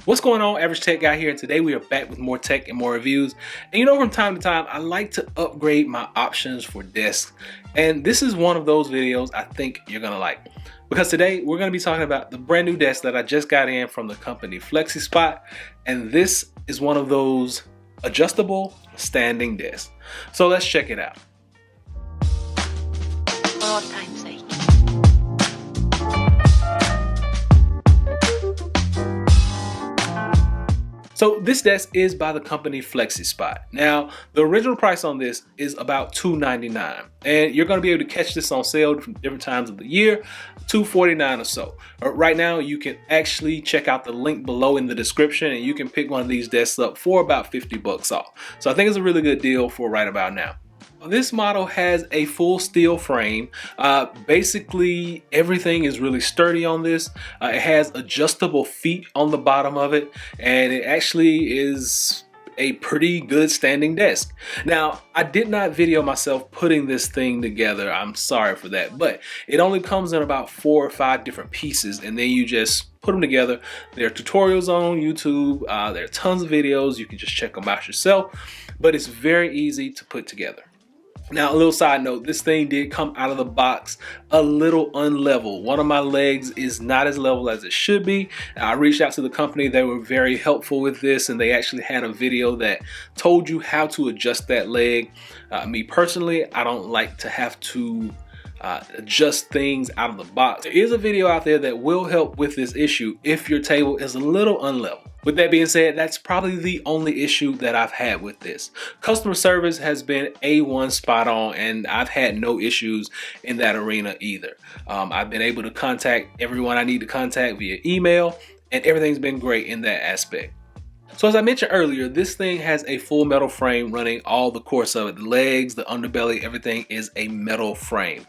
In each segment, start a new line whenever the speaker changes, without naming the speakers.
What's going on, Average Tech Guy here, and today we are back with more tech and more reviews. And you know, from time to time, I like to upgrade my options for desks, and this is one of those videos I think you're gonna like. Because today we're gonna be talking about the brand new desk that I just got in from the company FlexiSpot, and this is one of those adjustable standing desks. So let's check it out.
For old time's sake.
So this desk is by the company FlexiSpot. Now, the original price on this is about $299, and you're going to be able to catch this on sale from different times of the year, $249 or so. Right now, you can actually check out the link below in the description, and you can pick one of these desks up for about 50 bucks off. So I think it's a really good deal for right about now. This model has a full steel frame. Basically, everything is really sturdy on this. It has adjustable feet on the bottom of it, and it actually is a pretty good standing desk. Now, I did not video myself putting this thing together. I'm sorry for that, but it only comes in about 4 or 5 different pieces, and then you just put them together. There are tutorials on YouTube. There are tons of videos. You can just check them out yourself, but it's very easy to put together. Now, a little side note, this thing did come out of the box a little unlevel. One of my legs is not as level as it should be. I reached out to the company. They were very helpful with this, and they actually had a video that told you how to adjust that leg. Me personally, I don't like to have to adjust things out of the box. There is a video out there that will help with this issue if your table is a little unlevel. With that being said, that's probably the only issue that I've had with this. Customer service has been A1 spot on, and I've had no issues in that arena either. I've been able to contact everyone I need to contact via email, and everything's been great in that aspect. So as I mentioned earlier, this thing has a full metal frame running all the course of it. The legs, the underbelly, everything is a metal frame.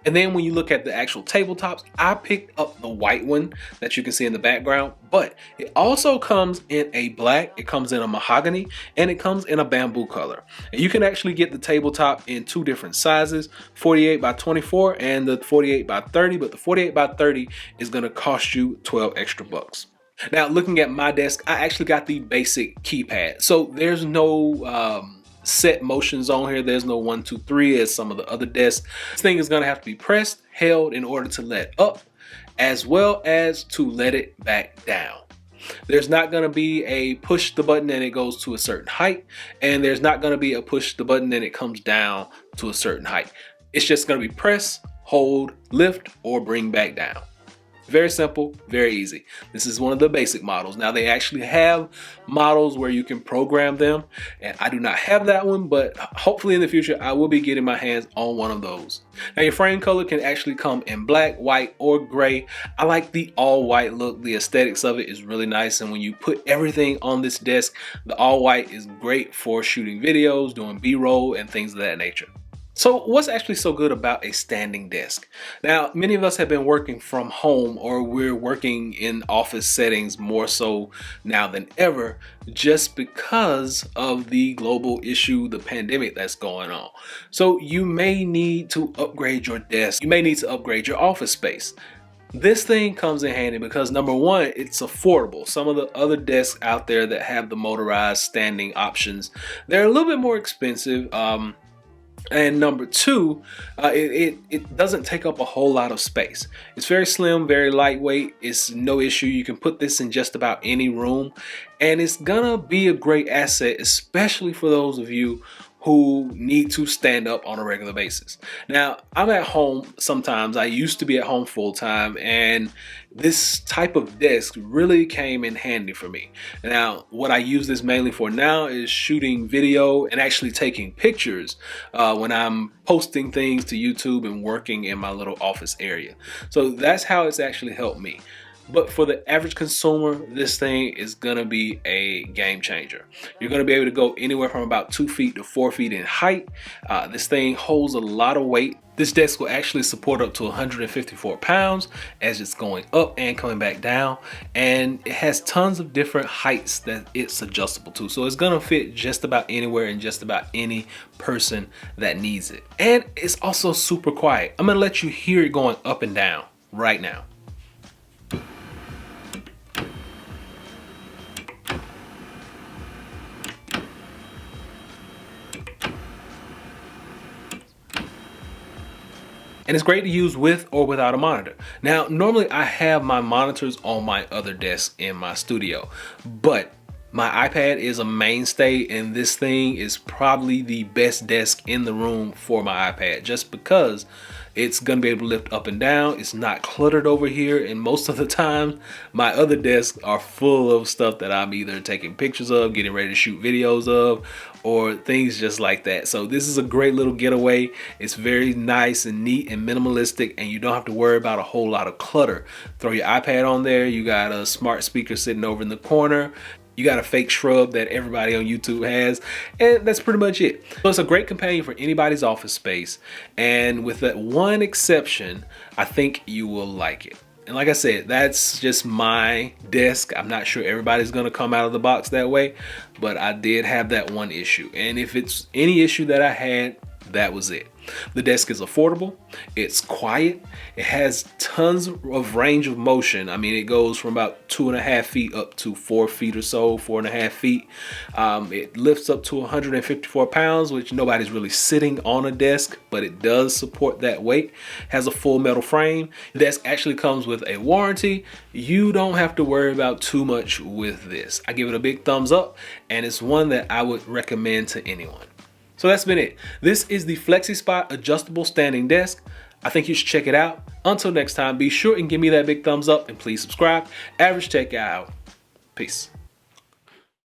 And then when you look at the actual tabletops, I picked up the white one that you can see in the background, but it also comes in a black, it comes in a mahogany, and it comes in a bamboo color. And you can actually get the tabletop in 2 different sizes, 48 by 24 and the 48 by 30, but the 48 by 30 is gonna cost you 12 extra bucks. Now, looking at my desk, I actually got the basic keypad. So there's no set motions on here. There's no 1, 2, 3 as some of the other desks. This thing is gonna have to be pressed, held in order to let up, as well as to let it back down. There's not gonna be a push the button and it goes to a certain height, and there's not gonna be a push the button and it comes down to a certain height. It's just gonna be press, hold, lift, or bring back down. Very simple, very easy. This is one of the basic models. Now, they actually have models where you can program them, and I do not have that one, but hopefully in the future I will be getting my hands on one of those. Now, your frame color can actually come in black, white, or gray. I like the all white look. The aesthetics of it is really nice, and when you put everything on this desk, the all white is great for shooting videos, doing B-roll, and things of that nature. So what's actually so good about a standing desk? Now, many of us have been working from home, or we're working in office settings more so now than ever, just because of the global issue, the pandemic that's going on. So you may need to upgrade your desk. You may need to upgrade your office space. This thing comes in handy because, number one, it's affordable. Some of the other desks out there that have the motorized standing options, they're a little bit more expensive. And number two, it doesn't take up a whole lot of space. It's very slim, very lightweight. It's no issue. You can put this in just about any room, and it's gonna be a great asset, especially for those of you who need to stand up on a regular basis. Now, I'm at home sometimes. I used to be at home full time, and this type of desk really came in handy for me. Now, what I use this mainly for now is shooting video and actually taking pictures when I'm posting things to YouTube and working in my little office area. So that's how it's actually helped me. But for the average consumer, this thing is gonna be a game changer. You're gonna be able to go anywhere from about 2 feet to 4 feet in height. This thing holds a lot of weight. This desk will actually support up to 154 pounds as it's going up and coming back down. And it has tons of different heights that it's adjustable to. So it's gonna fit just about anywhere and just about any person that needs it. And it's also super quiet. I'm gonna let you hear it going up and down right now. And it's great to use with or without a monitor. Now, normally I have my monitors on my other desk in my studio, but my iPad is a mainstay, and this thing is probably the best desk in the room for my iPad, just because it's gonna be able to lift up and down. It's not cluttered over here, and most of the time my other desks are full of stuff that I'm either taking pictures of, getting ready to shoot videos of, or things just like that. So this is a great little getaway. It's very nice and neat and minimalistic, and you don't have to worry about a whole lot of clutter. Throw your iPad on there. You got a smart speaker sitting over in the corner. You got a fake shrub that everybody on YouTube has, and that's pretty much it. So it's a great companion for anybody's office space, and with that one exception, I think you will like it. And like I said, that's just my desk. I'm not sure everybody's gonna come out of the box that way, but I did have that one issue. And if it's any issue that I had, that was it. The desk is affordable, it's quiet, it has tons of range of motion. I mean, it goes from about 2.5 feet up to 4 feet or so, 4.5 feet. It lifts up to 154 pounds, which nobody's really sitting on a desk, but it does support that weight. Has a full metal frame. The desk actually comes with a warranty. You don't have to worry about too much with this. I give it a big thumbs up, and it's one that I would recommend to anyone. So that's been it. This is the FlexiSpot adjustable standing desk. I think you should check it out. Until next time, be sure and give me that big thumbs up, and please subscribe. Average Tech Guy out. Peace.